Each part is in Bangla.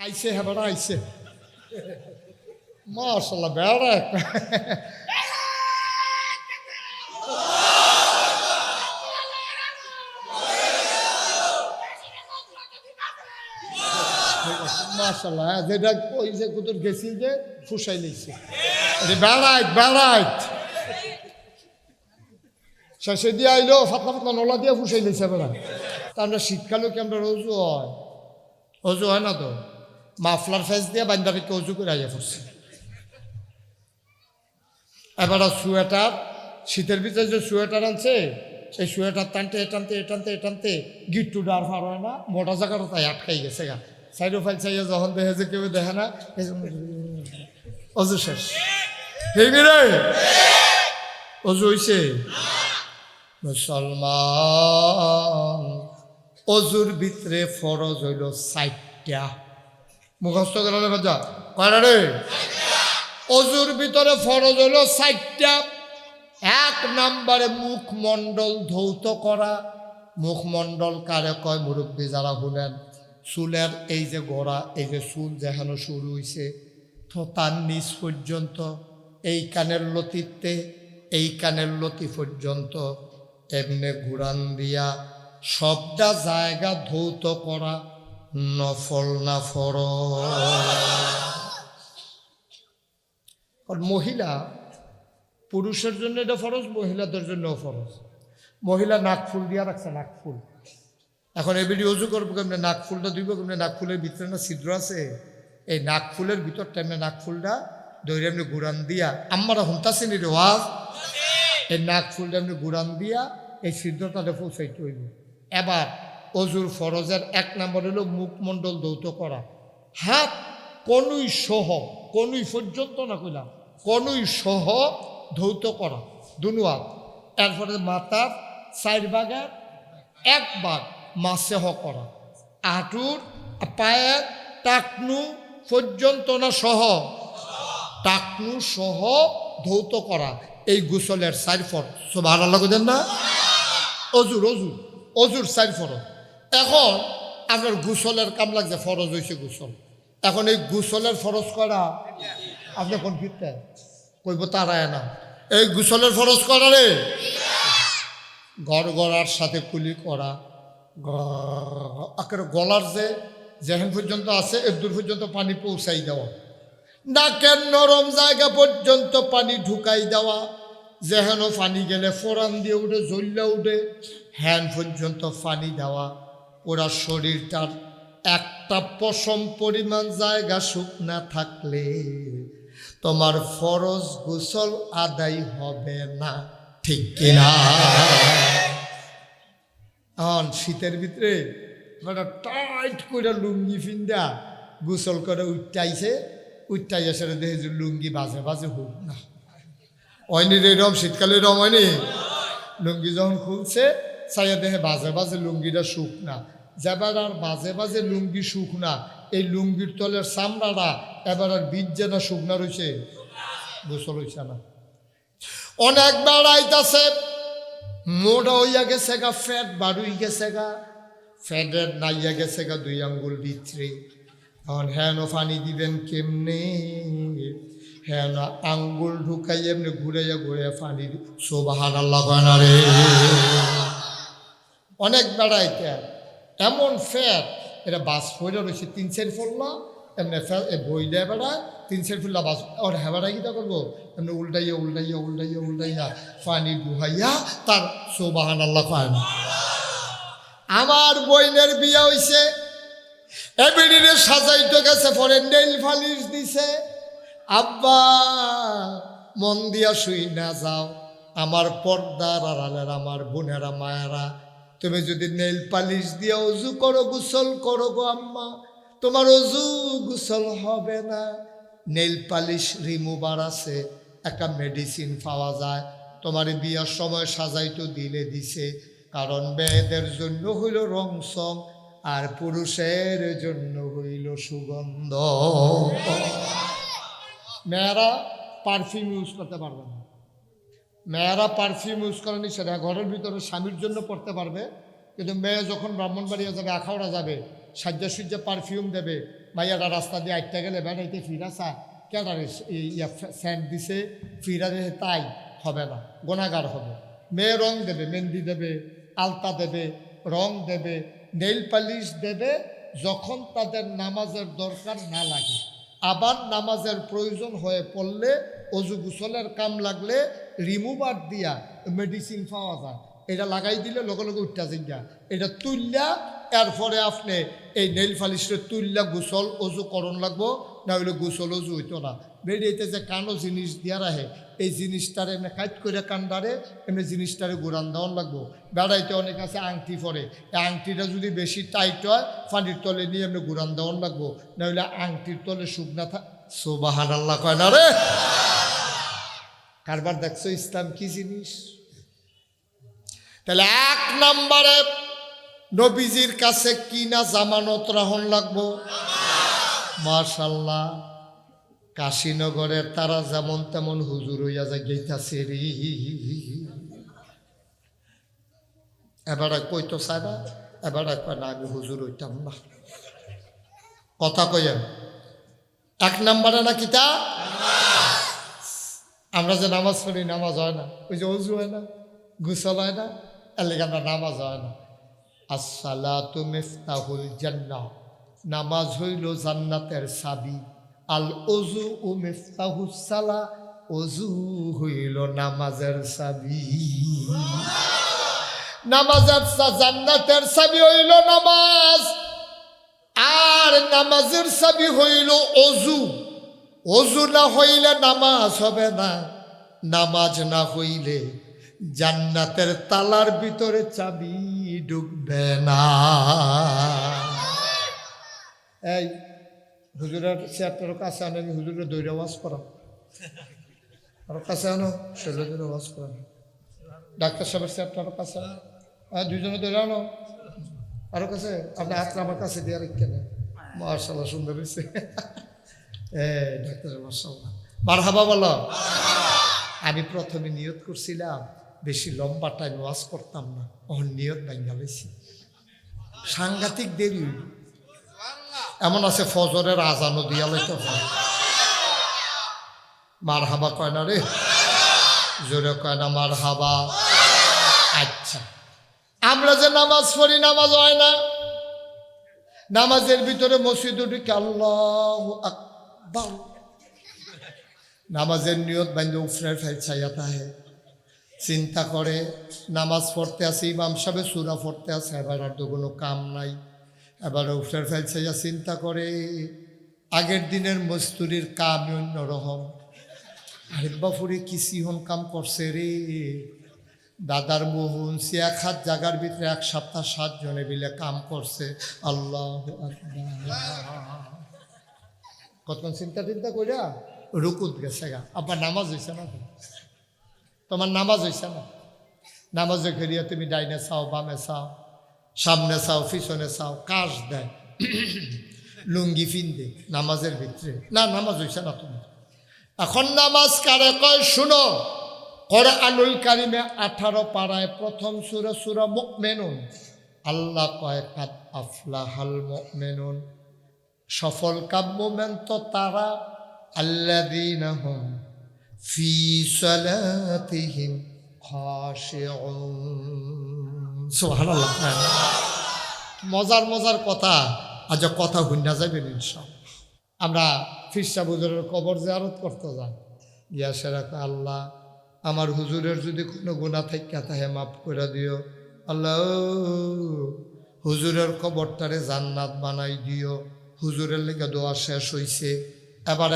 আইসে হ্যাঁ বেড়া আইসে মাশাল্লাহ বেড়া মাশাল্লাহ যেটা ওই যে কুতুর গেছি যে ফুসাই নিচ্ছে বেড়াইত বেড়াইত শেষে দিয়ে আইলো ফাতলা ফাতলা নলা দিয়ে ফুসাই নিচ্ছে বেড়া তা আমরা শীতকালেও কি আমরা রোজু হয় অজু হয় না তো মাফলার ফেস দিয়ে বান্দারিকে অজু করে আইয়া পড়ছে এবার সোয়েটার শীতের ভিতরে যে সোয়েটার আনছে সেই সোয়েটার টানতে টানতে টানতে টানতে গিট্টু ডার ফার হয় না মোটা জায়গাটা তাই আটকাই গেছে গা সাইডো ফাইল চাইয়া যখন দেখে যে কেউ দেখে না অজু শেষ ঠিক রে অজু হইছে মুসলমান অজুর ভিতরে ফরজ হইল 60টা মুখস্থ করালে বাজা কয়টা রে অজুর ভিতরে ফরজ হইল 60টা এক নম্বরে মুখমণ্ডল ধৌত করা মুখমণ্ডল কারে কয় মুরব্বী যারা হলেন চুলের এই যে গোড়া এই যে চুল যেখানে শুরু হয়েছে তার নিচ পর্যন্ত এই কানের লতিতে এই কানের লতি পর্যন্ত এমনি ঘুরান দিয়া সবটা জায়গা ধৌত করা নফল না ফরজ মহিলা পুরুষের জন্য এটা ফরজ মহিলাদের জন্যও ফরজ মহিলা নাকফুল দিয়া রাখছে নাকফুল এখন এবারে অজু করবো কেমনি নাকফুলটা দিব কেমনি নাকফুলের ভিতরে না ছিদ্র আছে এই নাকফুলের ভিতরটা এমনি নাকফুলটা দৈরে এমনি গুড়ান দিয়া আমরা হুনতাছি নি রেওয়াজ এই নাকফুলটা এমনি গুড়ান দিয়া এই ছিদ্রটাতে পৌঁছাইতে হইব এবার অজুর ফরজের 1 নম্বর হলো মুখমণ্ডল ধৌত করা হাত কনুই সহ কনুই পর্যন্ত না কইলাম কনুই সহ ধৌত করা দুনু হাত এরপরে মাথার 4 ভাগের 1 ভাগ মাসেহ করা হাঁটুর পায়ের টাকনু পর্যন্ত না সহ টাকনু সহ ধৌত করা এই গোসলের 4 ফরজ সুবহানাল্লাহ কইদেন না অজুর অজুর অজুর 4 ফরজ এখন আপনার গোসলের কাম লাগছে ফরজ হয়েছে গোসল এখন এই গোসলের ফরজ করা আপনি কোন ফিরতে কইব তারায় না এই গোসলের ফরজ করা রে গড়ার সাথে কুলি করা গলার যে যেখান পর্যন্ত আছে এর দূর পর্যন্ত পানি পৌঁছাই দেওয়া নাকের নরম জায়গা পর্যন্ত পানি ঢুকাই দেওয়া যেহেন পানি গেলে ফোড়ান দিয়ে উঠে জ্বললে উঠে হ্যান পর্যন্ত পানি দেওয়া ওরা শরীরটার একটা পশম পরিমাণ জায়গা শুকনা থাকলে তোমার ফরজ গোসল আদায় হবে না ঠিক কিনা এখন শীতের ভিতরে টাইট করে লুঙ্গি ফিন্দা গোসল করে উঠটাইছে সেটা দেখে যে লুঙ্গি বাজে বাজে হোক না হয়নি রে এরম শীতকালে এরম হয়নি লুঙ্গি যখন খুলছে চাইয়া দেখে বাজে বাজে লুঙ্গিটা শুকনা যেবার আর বাজে বাজে লুঙ্গি শুকনা এই লুঙ্গির তলের চামড়াটা এবার আর বীর্যটা শুকনা রয়েছে গোসল হইছে না অনেক বেড়াইতেছে মোটা হইয়া গেছে গা ফ্যাট বাড়ুই গেছে গা ফ্যাটের নাইয়া গেছে গা 2 আঙ্গুল ভিতরে এখন হ্যাঁ পানি দিবেন কেমনে হ্যাঁ আঙ্গুল ঢুকাই এমনি ঘুরাইয়া ঘুরাইয়া পানি সুবহানাল্লাহ কয় না রে অনেক বেড়াইতে এমন ফ্যাট এটা বাস ফইরা রয়েছে 3-4 ফুল্লা এমনি ফ্যাট বই দেয় বেড়ায় 3-4 ফুল্লা বাস ওর হ্যাঁ বেড়াই কীটা করবো এমনি উল্টাইয়া উল্টাইয়া উল্টাইয়া উল্টাইয়া পানি ডুহাইয়া তার সুবহানাল্লাহ কয় না আমার বইনের বিয়া হইছে এবিডিরে সাজাইতে গেছে পরে নেইল পালিশ দিছে আব্বা মন দিয়া শুই না যাও আমার পর্দার আড়ালের আমার বোনেরা মায়েরা তুমি যদি নেইল পালিশ দিয়া অজু করো গোসল করো গো আম্মা তোমার অজু গোসল হবে না নেইল পালিশ রিমুভার আছে একটা মেডিসিন পাওয়া যায় তোমার বিয়ার সময় সাজাইতে দিলে দিছে কারণ মেয়েদের জন্য হইল রং সং আর পুরুষের জন্য হইল সুগন্ধ মেয়েরা পারফিউম ইউজ করতে পারবে না মেয়েরা পারফিউম ইউজ করে নিষেধ ঘরের ভিতরে স্বামীর জন্য পড়তে পারবে কিন্তু মেয়ে যখন ব্রাহ্মণবাড়িয়া যাবে আখাউড়া যাবে সাজ্জা সুজ্জা পারফিউম দেবে, মাইয়ারা রাস্তা দিয়ে আটটা গেলে বেড়াইতে ফিরা চা কেনারে স্যান্ড দিছে ফিরা দেবে, তাই হবে না, গোনাগার হবে। মেয়ে রং দেবে, মেহেন্দি দেবে, আলতা দেবে, রং দেবে, নেইল পালিশ দেবে, যখন তাদের নামাজের দরকার না লাগে। আবার নামাজের প্রয়োজন হয়ে পড়লে অজু গোসলের কাম লাগলে রিমুভার দিয়া মেডিসিন পাওয়া যায়, এটা লাগাই দিলে লগে লগে উঠা জিজ্ঞা, এটা তুললা এরপরে আপনি এই নেইল পালিশটা তুললা গোসল অজু করণ লাগবো, না হইলে গোসল অজু হইতো না। বেরিয়েতে যে কানো জিনিস দিয়া রাখে, এই জিনিসটারে এমনি কাইট করে কান্দারে এমনি জিনিসটারে ঘুরান দেওয়ান লাগবো। বেড়াইতে অনেক আছে আংটি পরে, এই আংটিটা যদি বেশি টাইট হয় পানির তলে নিয়ে এমনি ঘুরান দেওয়ান লাগবো, না হইলে আংটির তলে শুকনা সুবহানাল্লাহ কয় না রে। কারবার দেখছো ইসলাম কি জিনিস? তাহলে 1 নম্বরে নবীজির কাছে কি না জামানত রাহন লাগবো? মাশাআল্লাহ, কাশীনগরের তারা যেমন তেমন হুজুর হইয়া যায় গেইতাছে রে। এবারে কইতো চায় না, এবারে কয় না আমি হুজুর হইতাম না। কথা কইেন 1 নম্বরে না কিতা? আমরা যে নামাজ পড়ি নামাজ হয় না, ওই যে অজু হয় না, গোসল হয় না, এর লেগে আমরা নামাজ হয় না। আসসালাতু মিফতাহুল জান্নাহ, নামাজ হইল জান্নাতের চাবি। আল অজু ও মিফতাহুস সালাহ, অজু হইল নামাজের চাবি। নামাজের জান্নাতের চাবি হইল নামাজ, আর নামাজের চাবি হইল অজু। অজু না হইলে নামাজ হবে না, নামাজ না হইলে জান্নাতের তালার ভিতরে চাবি ঢুকবে না। এই হুজুরের চেয়ারটার কাছে আনো, আমি হুজুরের দৈরা ওয়াজ করাম, আরো কাছে আনো, ছেলেদের ওয়াজ করাম। ডাক্তার সাহেবের চেয়ারটার কাছে আনো, দুইজনে দৈরা আনো, আরো কাছে আপনি হাতটা আমার কাছে দিয়ে রেখে নেন। মাশাআল্লাহ সুন্দর হয়েছে। ডাক্তার মাশাআল্লাহ, মারহাবা বলো। আমি প্রথমে নিয়ত করছিলাম বেশি লম্বা টাইম ওয়াজ করতাম না, ওর নিয়ত ভাঙ্গা লইছি, সাংঘাতিক দেরি হইল। এমন আছে ফজরের আজানও দিয়া লইতে হয়। মারহাবা কয় না রে, জোরে কয় না মারহাবা। আচ্ছা, আমরা যে নামাজ পড়ি নামাজ হয় না, নামাজের ভিতরে মসজিদে ঢুকে আল্লাহু আকবার, নামাজের নিয়ত বাইন্দে উফরের ফেলছাইয়া তাহে চিন্তা করে নামাজ পড়তে আছে, ইমাম সাহেব সূরা পড়তে আছে, এবার আর তো কোনো কাম নাই। এবার উফরের ফেলছাইয়া চিন্তা করে আগের দিনের মজদুরির কাম অন্যরকম, আরেকবাফুরে কি সিহন কাম করছে রে। দাদার মোহন সে 1 হাত জায়গার ভিতরে 1 সপ্তাহ 7 জনে মিলে কাম করছে। আল্লাহু আকবার, কতক্ষণ চিন্তা টিন্তা কইরা রুকুত গেছে গা। আবার নামাজ হয়েছে না, তোমার নামাজ হয়েছে না। নামাজে ঘেরিয়া তুমি ডাইনে চাও, বামে চাও, সামনে চাও, পিছনে চাও, কাজ দেয়, লুঙ্গি ফিন্দে নামাজের ভিতরে, না নামাজ হয়েছে না তোমার। এখন নামাজ কারে কয় শুনো, কোরআনুল কারিমে 18 পারায় প্রথম সূরা সূরা মুমিনুন, আল্লাহ কয় কাদ আফলাহাল মুমিনুন, সফল কাম মোমেন তো তারা, আল্লাযীনা হুম ফি সালাতিহিম খাশিউন। সুবহানাল্লাহ। মজার মজার কথা, আজ কথা হুন্না যাবেন ইনশাআল্লাহ। আমরা ফিরসা হুজুরের কবর জিয়ারত করতে যাই, গিয়া সেরা আল্লাহ আমার হুজুরের যদি কোনো গুনাহ থাইকা তাহে মাফ করে দিও, আল্লাহ হুজুরের কবরটারে জান্নাত বানাই দিও। হুজুরের লেগে দোয়া শেষ হইছে, এবার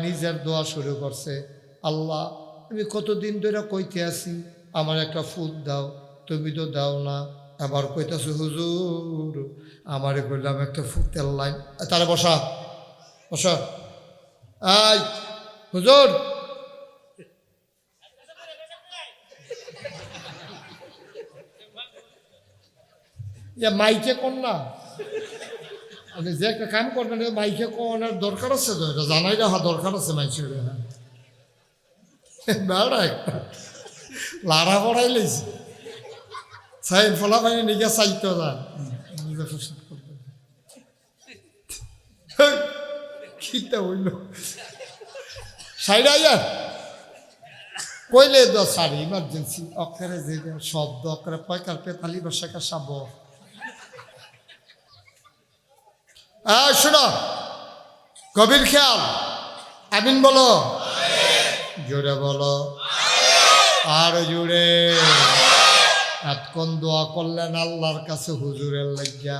নিজের দোয়া শুরু করছে, আল্লাহ আমি কতদিন ধরে কইতে আছি আমার একটা ফুল দাও, তুমি তো দাও না। এবার কইতাছে হুজুর আমারে কইলাম একটা ফুটের লাইন, তারা বসা বসা, আই হুজুর মাইকে কোন না, আপনি যে একটা কাম করবেন মাইকে কোনের দরকার আছে তো, এটা জানাই রাখা দরকার আছে মাইকের। বেড়া একটা লারা পড়াই লেছি, সাইন ফলা পানি নিজে চাইতে যান, নিজে প্রসাদ করবেন। খিতা হইল সাইডাইয়া কইলে দ সারি ইমার্জেন্সি অক্ষরে যে শব্দ অক্ষরে পয়কার পেতালি বসাকা সাব শোনো গভীর খেয়াল আমিন বলো জোরে বলো আর জোরে এতক্ষণ দোয়া করলেন আল্লাহর কাছে হুজুরের লাগিয়া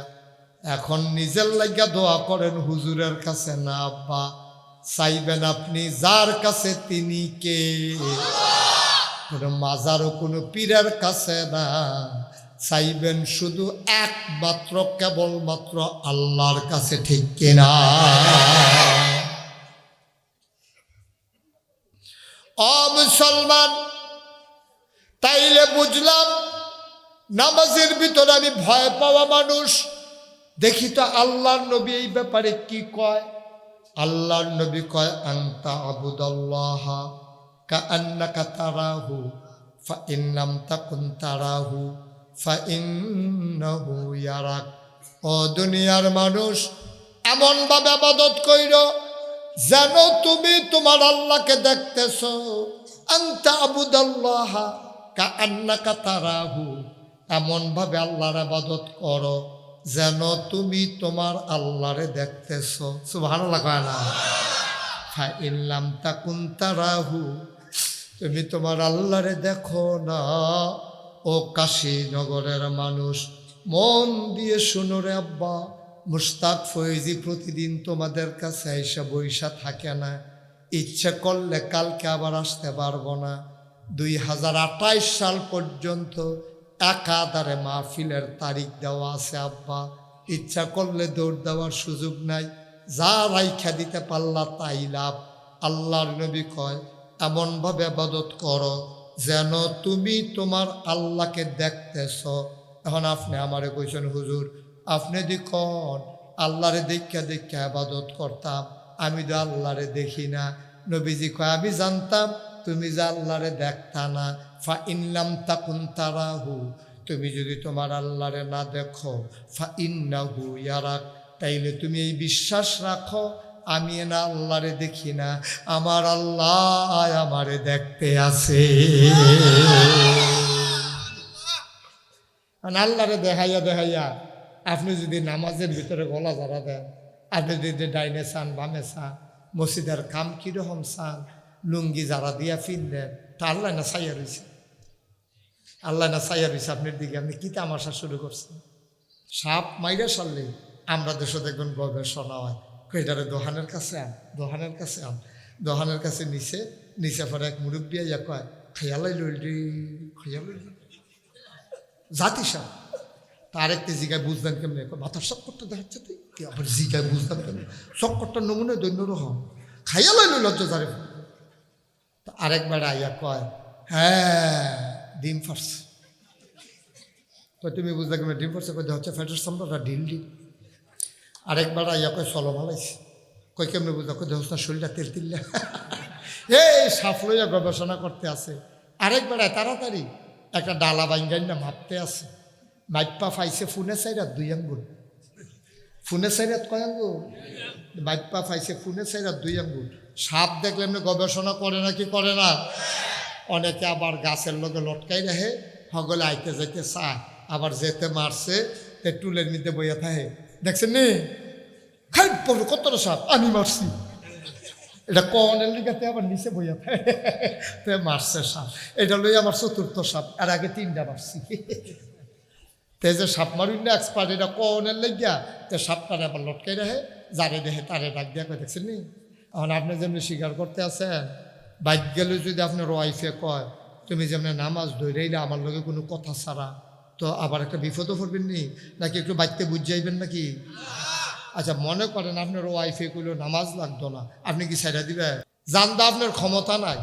এখন নিজের লাগিয়া দোয়া করেন হুজুরের কাছে না আব্বা চাইবেন আপনি যার কাছে তিনি কে কোনো মাজারও কোনো পীরের কাছে না চাইবেন শুধু একমাত্র কেবলমাত্র আল্লাহর কাছে ঠিক কিনা ও মুসলমান তাইলে বুঝলাম নামাজের ভিতরে আমি ভয় পাওয়া মানুষ দেখি তো আল্লাহর নবী এই ব্যাপারে কি কয় আল্লাহর নবী কয় আনতা আবুদাল্লাহ কাআন্নাকা তারাহু ফাইন লাম তাকুন তারাহু ফাইন্নাহু ইয়ারাক ও দুনিয়ার মানুষ এমন ভাবে ইবাদত কইরো যেন তুমি তোমার আল্লাহকে দেখতেছো আনতা আবুদাল্লাহ কাআন্নাকা তারাহু এমন ভাবে আল্লাহর ইবাদত করো যেন তুমি তোমার আল্লাহরে দেখতেছো সুবহানাল্লাহ কয় না ফাইন লাম তাকুন তারাহু তুমি তোমার আল্লাহরে দেখো না ও কাশীনগরের মানুষ মন দিয়ে শুনো রে আব্বা মুশতাক ফয়েজি প্রতিদিন তোমাদের কাছে এসে বইসা থাকে না ইচ্ছে করলে কালকে আবার আসতে পারবো না 2028 সাল পর্যন্ত একাধারে মাহফিলের তারিখ দেওয়া আছে আব্বা ইচ্ছা করলে দৌড় দেওয়ার সুযোগ নাই যা রাইখা দিতে পারলা তাই লাভ আল্লাহর নবী কয় এমনভাবে ইবাদত করো যেন তুমি তোমার আল্লাহকে দেখতেছ এখন আপনি আমারে কইছেন হুজুর আপনি দেখুন আল্লাহরে দেখা দেখা ইবাদত করতাম আমি তো আল্লাহরে দেখি না নবীজি কয় আমি জানতাম তুমি যে আল্লাহরে দেখতা না ফা ইনলাম তাকুন তারাহু তুমি যদি তোমার আল্লাহরে না দেখো ফা ইন্নাহু ইয়ারাক তাইলে তুমি এই বিশ্বাস রাখো আমি না আল্লাহরে দেখি না আমার আল্লাহ আমারে দেখতে আছে আল্লাহরে দেখাইয়া দেখাইয়া আপনি যদি নামাজের ভিতরে গলা জড়া দেন আপনি যদি ডাইনে চান বামে চান মসজিদের কাম কীরকম চান লুঙ্গি যারা দিয়া ফিন দেন তা আল্লাহ না চাইয়া রয়েছে আল্লাহ না চাইয়া রয়েছে আপনার দিকে আপনি কী তামাশা শুরু করছেন সাপ মাইরা সারলে আমরা দেশে দেখবেন গবেষণা হয় এটারে দোহানের কাছে আন দোহানের কাছে আন দোহানের কাছে নিচে পরে এক মুরব্বী ইয়া কয় খাইয়ালাই লইল রে খাইয়ালাই জাতি সাপ তার একটি জিগায় বুঝলেন কেমনি মাথার চক্করটা দেখাচ্ছে তুই আবার জিগায় বুঝলাম কেমনি চক্করটার নমুনে দৈন্য রহম খাইয়ালাই লইল লজ্জারে আরেকবার আইয়া কয় হ্যাঁ ডিম ফাটছে তো তুমি বুঝলে কেমন ডিম ফাটছে কই হচ্ছে ফ্যাটের সামটা ঢিল ঢিল আরেকবার আইয়া কয় চলো ভালাইছে কই কেমনি বুঝলা কই দেখ না শরীরটা তেল তিল্লা এই সাফ লইয়া গবেষণা করতে আছে আরেকবার তাড়াতাড়ি একটা ডালা বাইঙ্গাই না মাপতে আছে মাইপা ফাইছে ফুনে সাইরাত 2 আঙ্গুল ফুনে সাইরাত কয় আঙ্গুল মাইপা ফাইছে ফুনে সাইরাত 2 আঙ্গুল সাপ দেখলে এমনি গবেষণা করে না কি করে না অনেকে আবার গাছের লগে লটকাই রাখে হগলে আইতে যাইতে চায় আবার যেতে মারছে তে টুলের মধ্যে বইয়া থাকে দেখছেন নি খাই পড়ো কতটা সাপ আমি মারছি এটা কনের লিগাতে আবার নিচে বইয়া থাকে তে মারছে সাপ এটা লই আমার 4র্থ সাপ আর আগে 3টা মারছি তে যে সাপ মারুন না এক্সপার্ট এটা কনের লেগিয়া তে সাপটা আবার লটকাই রাখে যারে দেখে তারে ডাক দিয়া কয় দেখছেন নি এখন আপনি যেমনি স্বীকার করতে আছেন বাইক গেলে যদি আপনার ওয়াইফে কয় তুমি যেমন নামাজ ধরেইলে আমার লগে কোনো কথা ছাড়া তো আবার একটা বিপদও পড়বেন নি নাকি একটু বাইকতে বুঝাইবেন নাকি আচ্ছা মনে করেন আপনার ওয়াইফে কইলো নামাজ লাগতো না আপনি কি ছেড়ে দিবেন জানতে আপনার ক্ষমতা নাই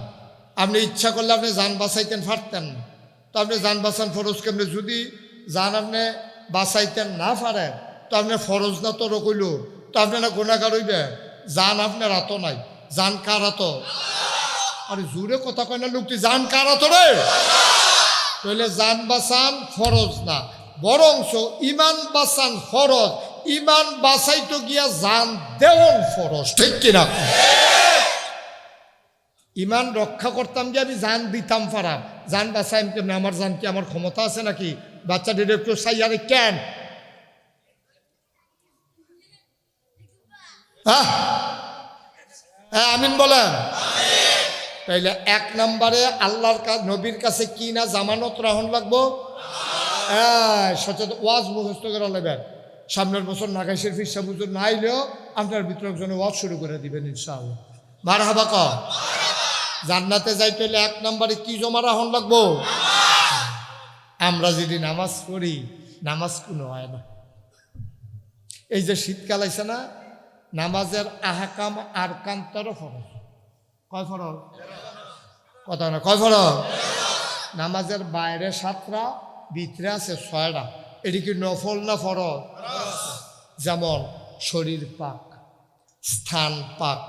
আপনি ইচ্ছা করলে আপনি যান বাঁচাইতেন পারতেন না তো আপনি যান বাঁচান ফরজ কেমনি যদি যান আপনি বাঁচাইতেন না পারেন তো আপনার ফরজ না তো রকইল তো আপনি না গুণাগার হইবেন জান আপনার হাত নাই জান কার হাত আরে জোরে কথা কয় না লোকটি জান কার হাত রে তাহলে জান বাঁচান ফরজ না বরংস ইমান বাঁচান ফরজ ইমান বাঁচাইতে গিয়া জান দেওয়ান ফরজ, ঠিক কিনা? ইমান রক্ষা করতাম গিয়ে আমি জান দিতাম পারাম, জান বাঁচাইম কেমনি? আমার জান কি আমার ক্ষমতা আছে নাকি? বাচ্চাদের একটু সাইয়ারে কেন আমিন বলেন। তাইলে এক নম্বরে আল্লাহর নবীর কাছে কি না জামানত রাহন লাগবো? সচেতন ওয়াজ মুখস্থ করে নেবেন। সামনের বছর নাগাইশের ফিসা বুঝুর না আইলেও আপনার ভিতরে একজনে ওয়াজ শুরু করে দিবেন ইনশাআল্লাহ। মারহাবা ক। জান্নাতে যাইতে হলে এক নম্বরে কি জমা রাহন লাগবো? আমরা যদি নামাজ পড়ি, নামাজ কোনো হয় না। এই যে শীতকাল আছে না, নামাজের আহকাম আরকান 13 ফরজ। কয় ফরজ? কথা না, কয় ফরজ? নামাজের বাইরে 7টা, ভিতরে আছে 6টা। এটি কি নফল না ফরজ? যেমন শরীর পাক, স্থান পাক,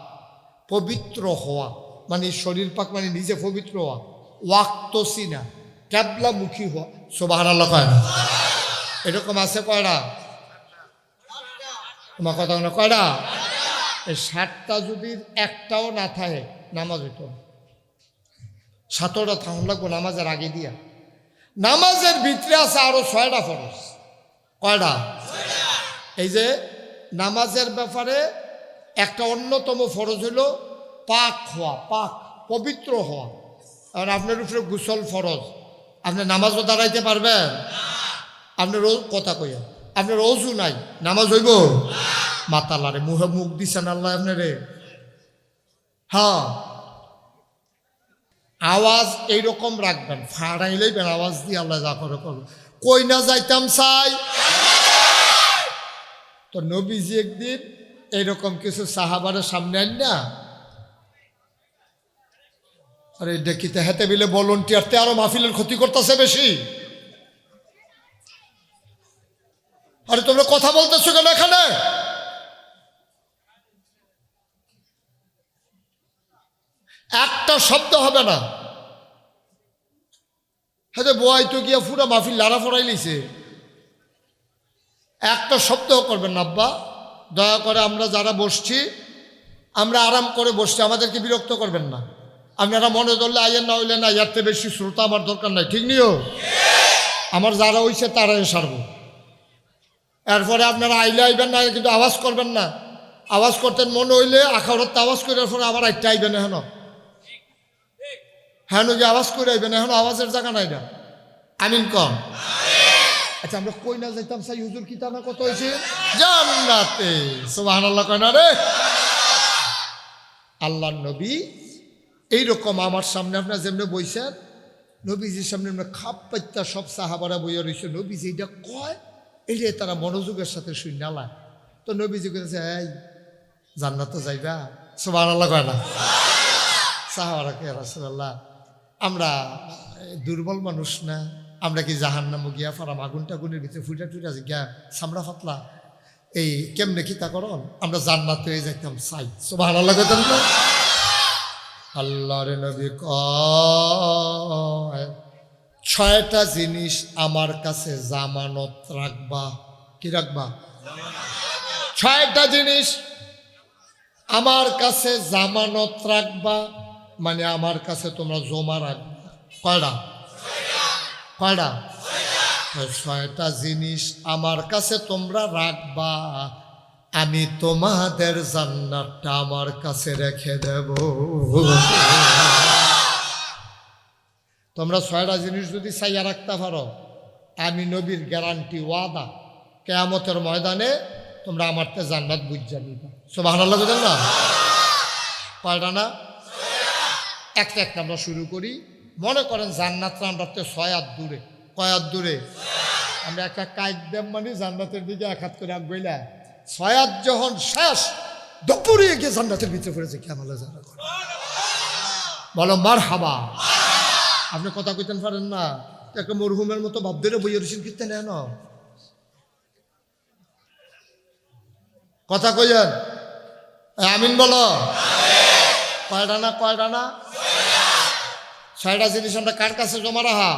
পবিত্র হওয়া, মানে শরীর পাক মানে নিজে পবিত্র হওয়া, ওয়াক্ত চিনা, ক্যাবলামুখী হওয়া। সুবহানাল্লাহ কয় না? এরকম আছে কয়টা? তোমার কথা না, কয়টা? এই 7টা যদি একটাও না থাকে নামাজ হইত না। 7টা থাকুন লাগবো নামাজের আগে দিয়া। নামাজের ভিতরে আছে আরো 6টা ফরজ। কয়টা? এই যে নামাজের ব্যাপারে একটা অন্যতম ফরজ হলো পাক হওয়া, পাক পবিত্র হওয়া। আর আপনার উপরে গোসল ফরজ, আপনি নামাজও দাঁড়াইতে পারবেন? আপনার কথা কইয়া আপনার অজু নাই, নামাজ হইব? মাতালারে মুখে মুখ দিছেন আল্লাহ আপনারে। হ্যাঁ, আওয়াজ এইরকম রাখবেন, ফাড়াইলেইবেন আওয়াজ দিয়ে আল্লাহ যা করে করবে। কই না যাইতাম চাই। তো নবীজি একদিন এইরকম কিছু সাহাবারের সামনে আন না, আরে দেখিতে হেতে বিলে ভলেন্টিয়ারতে আরো মাহফিলের ক্ষতি করতেছে বেশি। আরে তোমরা কথা বলতেছো কেন এখানে? একটা শব্দ হবে না। হ্যাঁ, বয় তো গিয়া পুরা মাহফিল লাড়া ফড়াই লিছে। একটা শব্দ করবেন না আব্বা, দয়া করে। আমরা যারা বসছি, আমরা আরাম করে বসছি, আমাদেরকে বিরক্ত করবেন না। আপনারা মনে ধরলে আইয়ের না হইলে না, ইয়ারতে বেশি শ্রোতা আমার দরকার নাই, ঠিক নিও। আমার যারা হইছে তারাই সারবো। এরপরে আপনারা আইলে আইবেন না, কিন্তু আওয়াজ করবেন না। আওয়াজ করতেন মনে হইলে আখাউড়াতে আওয়াজ করার পরে আবার একটা আইবেন। এখন হ্যাঁ যে আওয়াজ করে আইবেন, এখন আওয়াজের জায়গা নাই না। আমিন কম। আচ্ছা, আমরা কই না যাইতাম চাই হুজুর, কি না কত হয়েছে জান্নাতে। সুবহানাল্লাহ কয় না রে? আল্লাহর নবী এইরকম আমার সামনে আপনার যেমনি বইছেন, নবীজির সামনে আমরা খাপ পাইতা সব সাহাবারা বইয়া রয়েছে। নবীজি এইটা কয়, এইটা তারা মনোযোগের সাথে শুই নালা। তো নবীজি কেছে, এই জান্নাতে যাইবা? সুবহানাল্লাহ কয় না? সাহাবারা কে রাসূলুল্লাহ, আমরা দুর্বল মানুষ না? আমরা কি জাহান্নামে গিয়া ফারাম আগুন টাগুনের ভিতরে ফুটা টুটা গিয়া চামড়া ফাতলা, এই কেমনে কি তা করন? আমরা জান্নাতে যাইতাম চাই। সুবহানাল্লাহ কইতেন না? আল্লাহর নবী কয়, 6টা জিনিস আমার কাছে জামানত রাখবা। কি রাখবা? 6টা জিনিস আমার কাছে জামানত রাখবা, মানে আমার কাছে তোমরা জমা রাখবা। কয়টা? কয়টা? 6টা জিনিস আমার কাছে তোমরা রাখবা, আমি তোমাদের জান্নাতটা আমার কাছে রেখে দেব। তোমরা 6টা জিনিস যদি চাইয়া রাখতে পারো, আমি নবীর গ্যারান্টি ওয়াদা, কিয়ামতের ময়দানে তোমরা আমারতে জান্নাত বুঝা নিবা। সুবহানাল্লাহ বলেন না? কয়টা না? একটা একটা আমরা শুরু করি। মনে করেন জান্নাতটা আমরা 6 হাত দূরে। কয় হাত দূরে? আমরা একটা কাইক দেব মানে জান্নাতের দিকে 1 হাত করে আগুইলা 6 হাত যখন শেষ, দুপুরে গিয়ে জান্নাতের ভিতরে পড়েছে। কেমন জানা বলো মারহাবা। আপনি কথা কইতেন পারেন না, একটা মরহুমের মতো ভাবদের বইয়ের রসিন কীর্তেন নেন কথা কইয়েন। আমিন বলো। কয়টা না? কয়টা না? 6টা জিনিস আমরা কার কাছে জমা রাখা?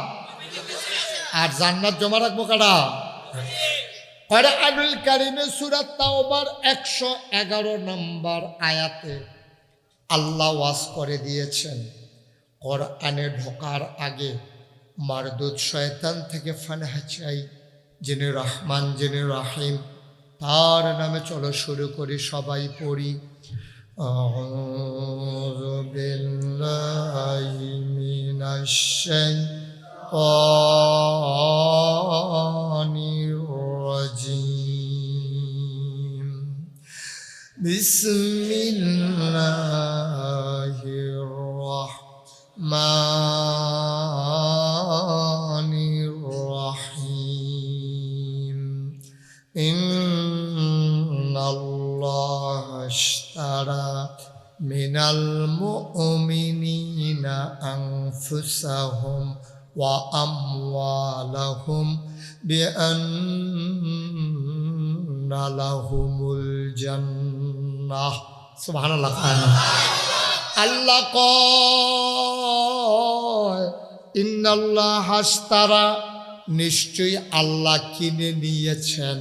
আর জান্নাত জমা রাখবো কারা? কোরআনুল কারীমে সূরা তাওবার 111 নম্বর আয়াতে আল্লাহ ওয়াজ করে দিয়েছেন, কোরআনে ঢোকার আগে মারদুদ শয়তান থেকে পানাহ চাই, যিনি রহমান যিনি রহিম, তার নামে চলো শুরু করি, সবাই পড়ি। আউযু বিল্লাহি মিনাশ শাইতানির রাজিম। বিসমিল্লাহির রাহমানির রাহিম। ইন্নাল্লাহা আশতারা মিনাল মুমিনিনা আনফুসাহুম ওয়া আমওয়ালাহুম বিআন্না লাহুমুল জান্নাহ। সুবহানাল্লাহ। আল্লাহ কয়, ইন্নাল্লাহা আশতারা, নিশ্চয়ই আল্লাহ কিনে নিয়েছেন,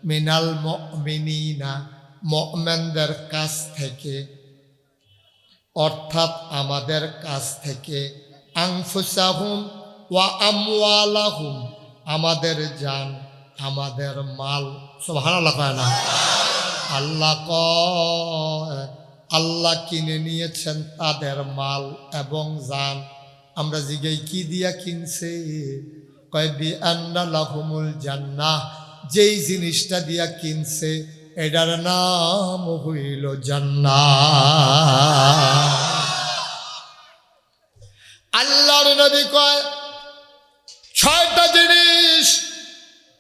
মিনাল মুমিনিনা, মুমিনদের কাছ থেকে, অর্থাৎ আমাদের কাছ থেকে, আনফুসাহুম ওয়া আমওয়ালাহুম, আমাদের জান আমাদের মাল। সুবহানাল্লাহ। কয় না? আল্লাহ কয় আল্লাহ কিনে নিয়েছেন তাদের মাল এবং জান। আমরা জিজ্ঞাই কি দিয়া কিনছে? কয় বিআন্না লাহুমুল জান্নাহ, যেই জিনিসটা দিয়া কিনছে এটার নাম হইল জান্নাত। আল্লাহর নবী কয় 6টা জিনিস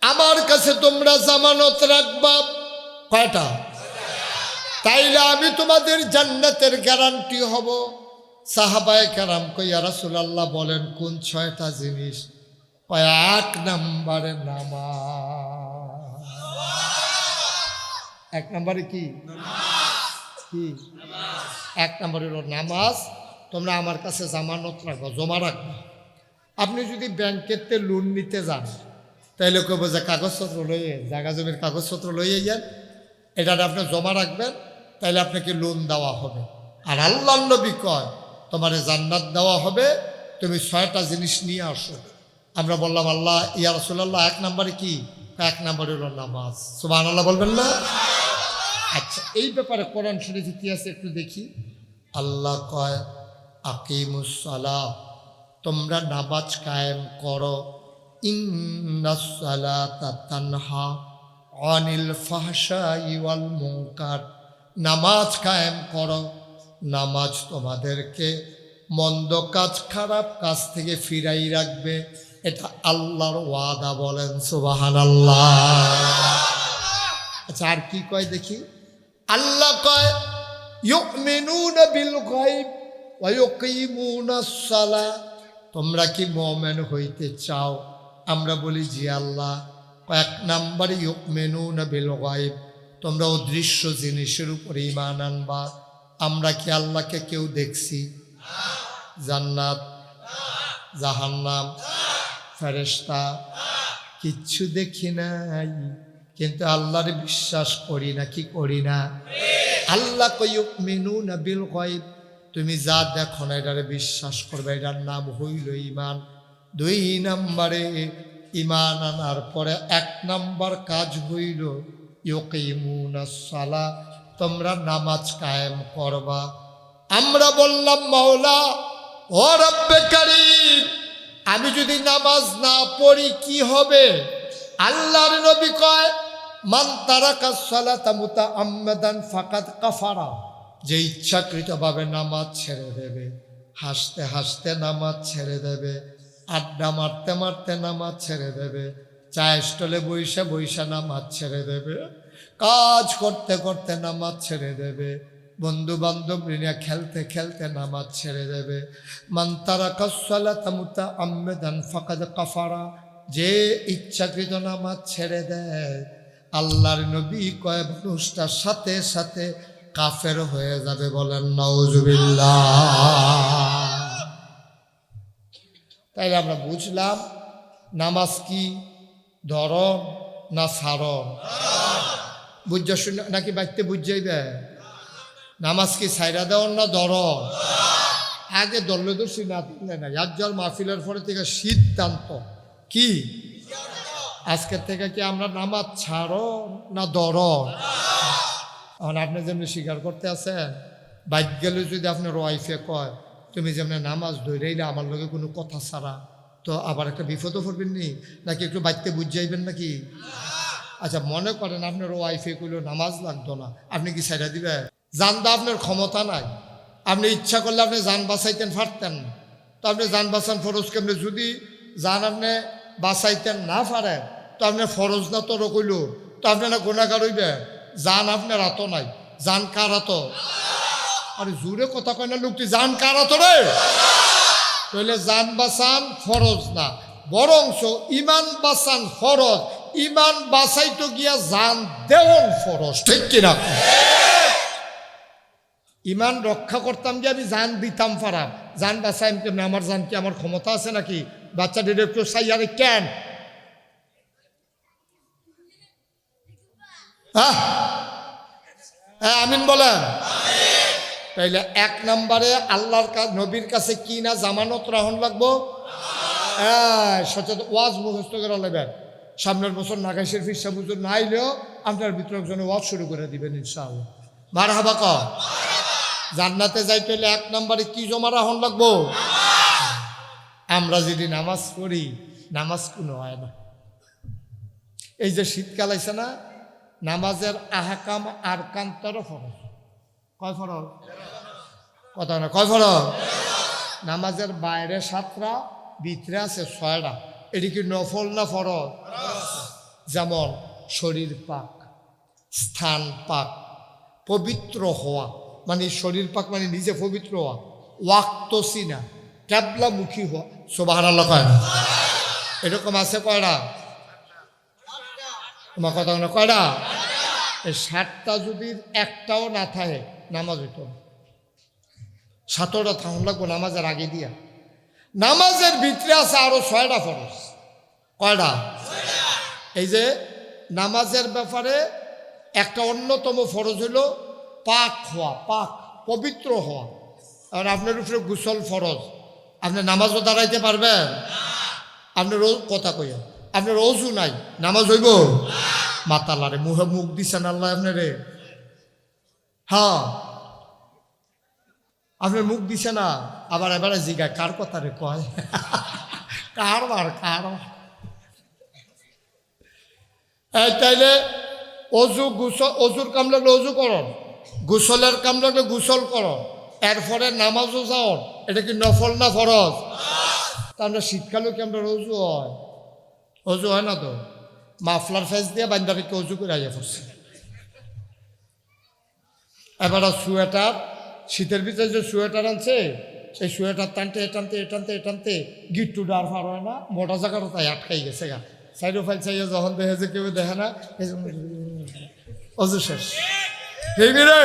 আমার কাছে তোমরা জামানত রাখবা। কয়টা? তাইলে আমি তোমাদের জান্নাতের গ্যারান্টি হব। সাহাবায়ে কেরাম কই, ইয়া রাসূলুল্লাহ বলেন কোন 6টা জিনিস? কয় 1 নম্বরে নামাজ। 1 নম্বরে কি? কি? 1 নম্বরে হলো নামাজ। তোমরা আমার কাছে জামানত রাখবা, জমা রাখবা। আপনি যদি ব্যাংকেতে লোন নিতে যান, তাইলে কব যে কাগজপত্র লইয়ে, জায়গা জমির কাগজপত্র লইয়ে যান, এটা আপনি জমা রাখবেন, তাইলে আপনাকে লোন দেওয়া হবে। আর আল্লাহর নবী কয় তোমারে জান্নাত দেওয়া হবে, তুমি 6টা জিনিস নিয়ে আসো। আমরা বললাম আল্লাহ, ইয়া রাসূলুল্লাহ 1 নম্বরে কি? 1 নম্বরে হলো নামাজ। সুবহানাল্লাহ বলবেন না? আচ্ছা, এই ব্যাপারে কোরআন শরীফে কি আছে একটু দেখি। আল্লাহ কয় আকিমুস সালাহ, তোমরা নামাজ কায়েম করো। ইন্নাস সালাতা তানহা আনিল ফাহশাই ওয়াল মুনকার, নামাজ কায়েম করো, নামাজ তোমাদেরকে মন্দ কাজ খারাপ কাজ থেকে ফিরাই রাখবে। এটা আল্লাহর ওয়াদা। বলেন সুবহানাল্লাহ। আচ্ছা, আর কি কয় দেখি। আল্লাহ কয় ইউমিনুনা বিল গায়ব ওয়া ইউকিমুনাস সালাহ, তোমরা কি মুমিন হইতে চাও? আমরা বলি জি আল্লাহ। 1 নম্বরে ইউমিনুনা বিল গায়ব, তোমরা অদৃশ্য জিনিসের উপরে ঈমান আনবা। আমরা কি আল্লাহকে কেউ দেখছি? জান্নাত, জাহান্নাম, ফেরেশতা কিচ্ছু দেখি নাই, কিন্তু আল্লাহর বিশ্বাস করি না। কি করি না? আল্লাহ কয় ইউমিনুনা বিল গায়ব, তুমি যা দেখো না এটারে বিশ্বাস করবে, এটার নাম হইল ঈমান। 2 নম্বরে ঈমান আনার পরে 1 নম্বর কাজ হইল ইউকিমুনাস সালাহ, তোমরা নামাজ কায়েম করবা। আমরা বললাম মাওলা ও রব্বে কারীম, আমি যদি নামাজ না পড়ি কি হবে? আল্লাহর নবী কয় মান তারাকাস সালাতা মুতাআম্মাদান ফাকাদ কাফারা, যে ইচ্ছাকৃতভাবে নামাজ ছেড়ে দেবে, হাসতে হাসতে নামাজ ছেড়ে দেবে, আড্ডা মারতে মারতে নামাজ ছেড়ে দেবে, চায়ের স্টলে বইসা বইসা নামাজ ছেড়ে দেবে, কাজ করতে করতে নামাজ ছেড়ে দেবে, বন্ধু বান্ধব নিয়ে খেলতে খেলতে নামাজ ছেড়ে দেবে। মান তারাকাস সালাতা মুতাআম্মিদান ফাকাদ কাফারা, যে ইচ্ছাকৃত নামাজ ছেড়ে দেয়, আল্লাহর নবী কয় মানুষটার সাথে সাথে কাফের হয়ে যাবে। বলেন নাউজুবিল্লাহ। তাইলে আমরা বুঝলাম নামাজ কি ধরন, না ছাড়ন? বুঝা শুনে নাকি বাড়িতে বুঝাইবে? নামাজ কি ছাইরা দেওয়ার না ধরন? আগে দলে দোষী না দিলে না, ইয়াজ্জাল মাহফিলের পরে থেকে সিদ্ধান্ত কি আজকের থেকে কি আমরা নামাজ ছাড়ো না ধরন? এখন আপনি যেমনি স্বীকার করতে আছেন, বাইক গেলে যদি আপনার ওয়াইফে কয় তুমি যেমনি নামাজ ধরেইলে আমার লগে কোনো কথা ছাড়া, তো আবার একটা বিপদও পড়বেন নি নাকি? একটু বাইতে বুঝাইবেন নাকি? আচ্ছা মনে করেন আপনার ওয়াইফে কইলো নামাজ লাগতো না, আপনি কি ছাইড়া দিবেন? জানতো আপনার ক্ষমতা নাই, আপনি ইচ্ছা করলে আপনি যান বাঁচাইতেন পারতেন না, তো আপনি যান বাঁচান ফরজ কেমনে? যদি যান আপনি বাঁচাইতেন না পারেন তো আপনি ফরজ না তো রকইল, তো আপনি না গুণাগার হইবেন। যান আপনার হাত নাই, যান কার হাত? আরে জোরে কথা কয় না লোকটি, যান কার হাত রে? তাহলে যান বাঁচান ফরজ না, বরংস ইমান বাঁচান ফরজ, ইমান বাঁচাইতো গিয়া যান দেওয়ান ফরজ, ঠিক কিনা? ইমান রক্ষা করতাম গিয়ে আমি জান দিতাম পারাম, জান বাঁচাইম কেমন? আমার জান কি আমার ক্ষমতা আছে নাকি? বাচ্চাদের একটু সাইয়ারে কেন আমিন বলেন। তাইলে এক নম্বরে আল্লাহর নবীর কাছে কি না জামানত রাহন লাগবো? সচেতন ওয়াজ মুখস্থ করে নেবেন। সামনের বছর নাগাইশের ফিসা বুঝুর না আইলেও আপনার ভিতরে একজনে ওয়াজ শুরু করে দিবেন ইনশাআল্লাহ। মারহাবা ক। জান্নাতে যাইতে হলে এক নম্বরে কি জমা রাহন লাগবো? আমরা যদি নামাজ পড়ি, নামাজ কোনো হয় না। এই যে শীতকাল আইছে না, নামাজের আহকাম আর কান্তর ফরজ। কয় ফরজ? কথা না, কয় ফরজ? নামাজের বাইরে 7টা, ভিতরে আছে 6টা। এটি কি নফল না ফরজ? যেমন শরীর পাক, স্থান পাক, পবিত্র হওয়া, মানে শরীর পাক মানে নিজে পবিত্র হওয়া, ওয়াক্ত সিনা, ক্যাবলামুখী হওয়া, সুবহানাল্লাহ কয় না? এরকম আছে কয়টা? তোমার কথা না, কয়টা? এই 7টা যদি একটাও না থাকে নামাজ হইত না। 7টা থাকুন লাগবো নামাজের আগে দিয়া। নামাজের ভিতরে আছে আরো 6টা ফরজ। কয়টা? এই যে নামাজের ব্যাপারে একটা অন্যতম ফরজ হলো পাক হওয়া, পাক পবিত্র হওয়া। আর আপনার উপরে গোসল ফরজ, আপনি নামাজও দাঁড়াইতে পারবেন? আপনার কথা কইয়া আপনার অজু নাই, নামাজ হইব? মাতালারে মুখে মুখ দিছেন আল্লাহ আপনারে। হ্যাঁ আপনার মুখ দিছে না, আবার এবারে জিগায় কার কথা রে কয়? কার বার কার? তাইলে অজু গোসল, অজুর কাম লাগলে অজু করন, গোসলের কাম লাগলে গোসল করন, এরপরে নামাজও যাও। এটা কি নফল না ফরজ? তা আমরা শীতকালেও কি আমরা অজু হয়? অজু হয় না তো। মাফলার ফেস দিয়ে বান্দারিকে অজু করে আইয়া পড়ছে। এবার সোয়েটার, শীতের ভিতরে যে সোয়েটার আনছে, সেই সোয়েটার টানতে টানতে টানতে টানতে গিট্টু ডার ফার হয় না, মোটা জায়গাটা তাই আটকাই গেছে গা। সাইডো ফাইল চাইয়া যখন দেখে যে কেউ দেখে না, অজু শেষ। ঠিক রে?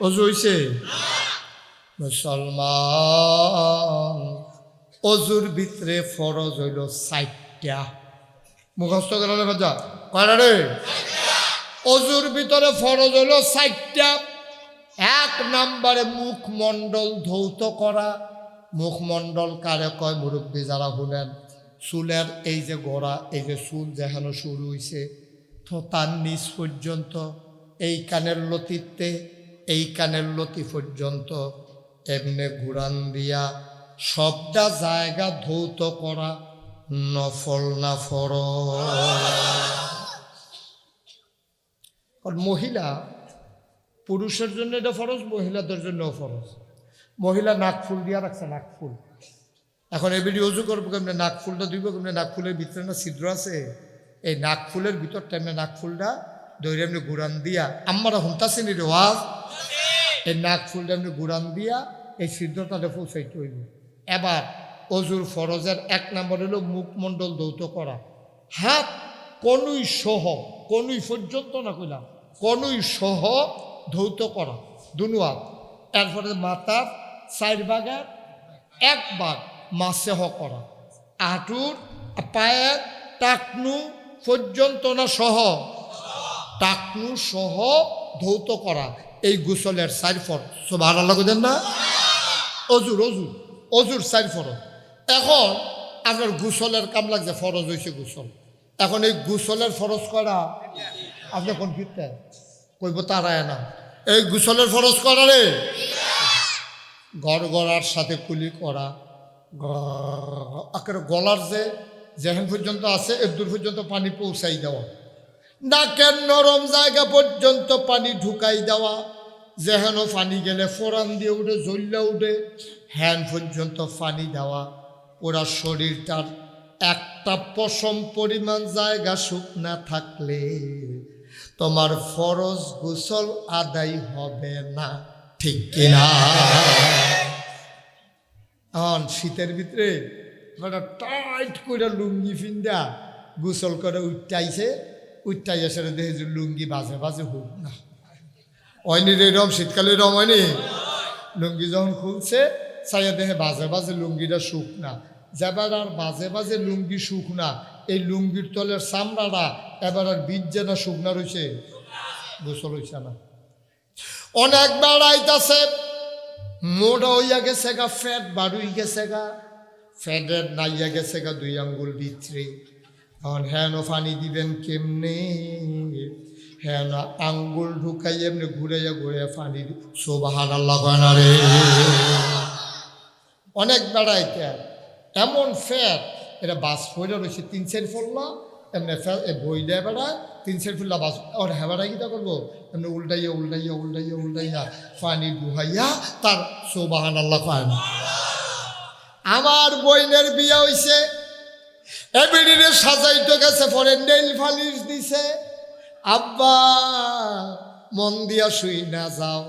অজু হইছে? মুসলমান অজুর ভিতরে ফরজ হইল 4টা। মুখস্থ করে যা কয়টা রে? অজুর ভিতরে ফরজ হইল 4টা। 1 নম্বরে মুখমণ্ডল ধৌত করা। মুখমণ্ডল কারে কয়? মুরব্বী যারা হলেন, চুলের এই যে গোড়া, এই যে চুল যেখানে শুরু হইছে থোতার নিচ পর্যন্ত, এই কানের লতিতে এই কানের লতি পর্যন্ত এমনি ঘুরান দিয়া সবটা জায়গা ধৌত করা নফল না ফরজ? মহিলা, পুরুষের জন্য এটা ফরজ, মহিলাদের জন্য ফরজ। মহিলা নাক ফুল দিয়া রাখছে, নাক ফুল। এখন এবিডি অজু করবো কেমনে? নাক ফুলটা দিব কেমনে? নাক ফুলের ভিতরে না ছিদ্র আছে, এই নাক ফুলের ভিতরটা এমনি নাক ফুলটা দৈরে এমনি ঘুরান দিয়া, আমরা হুনতাছি নি রেওয়াজ, এই নাক ফুলটা এমনি ঘুরান দিয়া এই ছিদ্রটাতে পৌঁছাইতে হইব। এবার অজুর ফরজের 1 নম্বর হলো মুখমণ্ডল ধৌত করা। হাত কনুই সহ, কনুই পর্যন্ত না কইলাম, কনুই সহ ধৌত করা, দুনু হাত। এরপরে মাথার 4 ভাগের 1 ভাগ মাসেহ করা, হাঁটুর পায়ের টাকনু পর্যন্ত না সহ, টাকনু সহ ধৌত করা, এই গোসলের 4 ফরজ। সুবহানাল্লাহ কইতেন না? অজুর 4 ফরজ। এখন আপনার গোসলের কাম লাগছে, ফরজ হয়েছে গোসল। এখন এই গোসলের ফরজ করা আপনি কোন ফিরতেন কইব তারায় না, এই গোসলের ফরজ করা রে গড়ার সাথে কুলি করা, গলার যে যেখান পর্যন্ত আছে এদূর পর্যন্ত পানি পৌঁছাই দেওয়া, নাকের নরম জায়গা পর্যন্ত পানি ঢুকাই দেওয়া, যেহেন পানি গেলে ফোড়ান দিয়ে উঠে জ্বললে উঠে হ্যান পর্যন্ত পানি দেওয়া। ওরা শরীরটার একটা পশম পরিমাণ জায়গা শুকনা থাকলে তোমার ফরজ গোসল আদায় হবে না, ঠিক কিনা? এখন শীতের ভিতরে টাইট করে লুঙ্গি ফিন্দা গোসল করে উঠটাই এসে দেখে যে লুঙ্গি বাজে বাজে হোক না, হয়নি রে এরম শীতকালে এরম হয়নি? লুঙ্গি যখন খুলছে চাইয়া দেখে বাজে বাজে লুঙ্গিটা শুকনা, যেবার আর বাজে বাজে লুঙ্গি শুকনা, এই লুঙ্গির তলের চামড়াটা এবার আর বীজ যেন শুকনা রয়েছে, গোসল হইছে না। অনেক বেড়াইতেছে, মোটা হইয়া গেছে গা, ফ্যাট বাড়ুই গেছে গা, ফ্যাটের নাইয়া গেছে গা 2 আঙ্গুল ভিতরে। এখন হ্যাঁ পানি দিবেন কেমনে? হ্যাঁ না আঙ্গুল ঢুকাই এমনি ঘুরাইয়া ঘুরাইয়া পানি। সুবহানাল্লাহ কয় না রে? অনেক বেড়াইতে এমন ফ্যাট, এটা বাস ফইরা রয়েছে 3-4 ফুল্লা, এমনি বই দেয় বেড়ায় 3-4 ফুল্লা বাস। ওর হ্যাঁ বেড়াই কীটা করবো? এমনি উল্টাইয়া পানি ডুহাইয়া তার সুবহানাল্লাহ কয় না। আমার বইনের বিয়া হইছে, এবিডিরে সাজাইতে গেছে, পরে নেইল ফালিশ দিছে। আব্বা মন দিয়া শুই না যাও,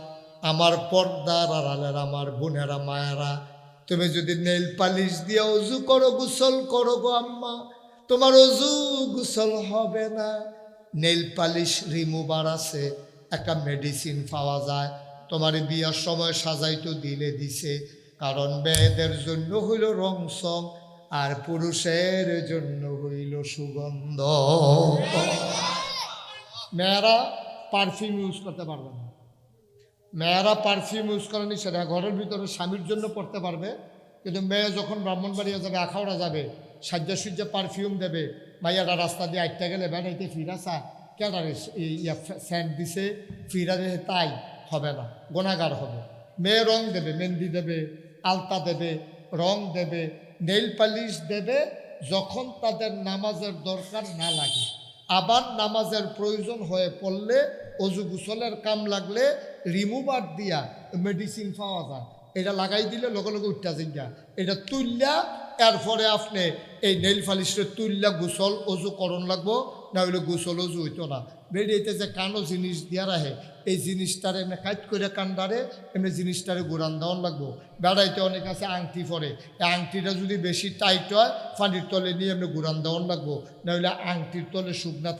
আমার পর্দার আড়ালের আমার বোনেরা মায়েরা, তুমি যদি নেইল পালিশ দিয়া অজু করো গোসল করো গো আম্মা, তোমার অজু গোসল হবে না। নেইল পালিশ রিমুভার আছে, একটা মেডিসিন পাওয়া যায়, তোমার বিয়ার সময় সাজাইতে দিছে। কারণ মেয়েদের জন্য হইল রং সং, আর পুরুষের জন্য হইল সুগন্ধ। মেয়েরা পারফিউম ইউজ করতে পারবে না, মেয়েরা পারফিউম ইউজ করেনি সেটা ঘরের ভিতরে স্বামীর জন্য পড়তে পারবে, কিন্তু মেয়ে যখন ব্রাহ্মণবাড়িয়া যাবে, আখাউড়া যাবে, সাজ্জা সুজ্জা পারফিউম দেবে, মাইয়ারা রাস্তা দিয়ে আটটা গেলে বেড়াইতে ফিরাসা কেডারে স্যান্ড দিছে ফিরা দেবে, তাই হবে না, গোনাগার হবে। মেয়ে রং দেবে, মেহেন্দি দেবে, আলতা দেবে, রং দেবে, নেইল পালিশ দেবে, যখন তাদের নামাজের দরকার না লাগে। আবার নামাজের প্রয়োজন হয়ে পড়লে, অজু গোসলের কাম লাগলে রিমুভার দিয়া মেডিসিন পাওয়া যায়, এটা লাগাই দিলে লগে লগে উঠটা জিজ্ঞা, এটা তুললা এরপরে আপনি এই নেইল পালিশটা তুললা গোসল অজু করণ লাগবো, না হইলে গোসল অজু হইতো না। বেরিয়েতে যে কানো জিনিস দিয়া রাখে, এই জিনিসটারে এমনি কাট করে কান্দারে এমনি জিনিসটারে গোড়ান দেওয়ান লাগবো। বেড়াইতে অনেক আছে আংটি পরে, এই আংটিটা যদি বেশি টাইট হয় পানির তলে নিয়ে এমনি গোড়ান দেওয়ান লাগবো, না হইলে আংটির তলে শুকনা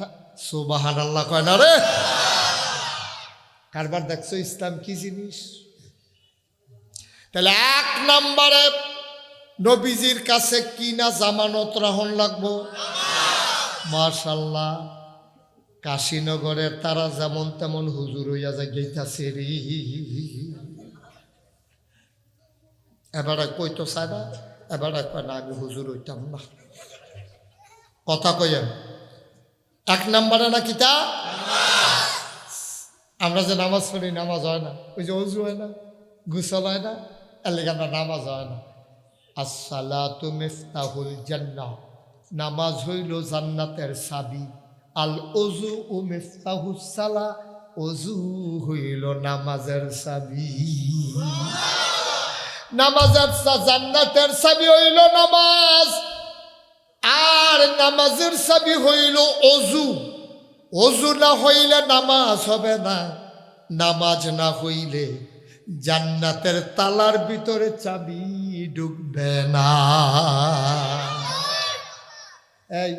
সুবহানাল্লাহ কয় না রে? কারবার দেখছো ইসলাম কি জিনিস? তাহলে 1 নম্বরে নবীজির কাছে কি না জামানত রাহন লাগবো? মাশাআল্লাহ, কাশীনগরের তারা যেমন তেমন হুজুর হইয়া যায় গেইতাছে রে। এবার কইতো সাইবা, এবার কয় না আমি হুজুর হইতাম না। কথা কইেন 1 নম্বরে না কিতা? আমরা যে নামাজ পড়ি, নামাজ হয় না, ওই যে অজু হয় না, গোসল হয় না, এর লেগে আমরা নামাজ হয় না। আসসালাতু মিফতাহুল জান্নাহ, নামাজ হইল জান্নাতের চাবি। আল অজু ও মিফতাহুস সালাহ, অজু হইল নামাজের চাবি। নামাজের জান্নাতের চাবি হইল নামাজ, আর নামাজের চাবি হইল অজু। অজু না হইলে নামাজ হবে না, নামাজ না হইলে জান্নাতের তালার ভিতরে চাবি ঢুকবে না। এই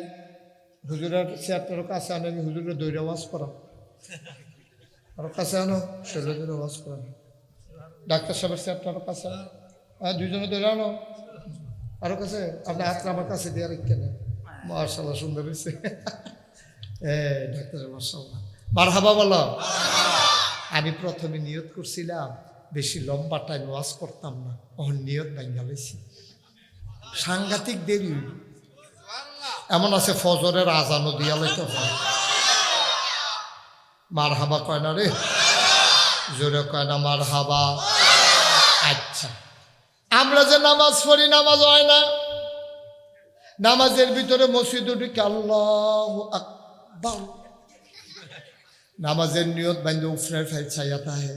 হুজুরের চেয়ারটার কাছে আনো, আমি হুজুরের দৈরা ওয়াজ করাম, আরো কাছে আনো, ছেলেদের ওয়াজ করাম। ডাক্তার সাহেবের চেয়ারটার কাছে আনো, 2 জনে দৈরা আনো, আরো কাছে আপনার হাতটা আমার কাছে দিয়ে রেখে নেন। মাশাআল্লাহ সুন্দর হয়েছে। ডাক্তার মাশাআল্লাহ, মারহাবা বলো। আমি প্রথমে নিয়ত করছিলাম বেশি লম্বা টাইম ওয়াজ করতাম না, ওর নিয়ত ভাঙ্গা লইছি, সাংঘাতিক দেরি। এমন আছে ফজরের আজানও দিয়া লইতে হয়। মারহাবা কয় না রে, জোরে কয় না মারহাবা। আচ্ছা, আমরা যে নামাজ পড়ি নামাজ হয় না, নামাজের ভিতরে মসজিদে ঢুকে আল্লাহু আকবার, নামাজের নিয়ত বান্ধে উফরের ফাইল চাইয়া তাহে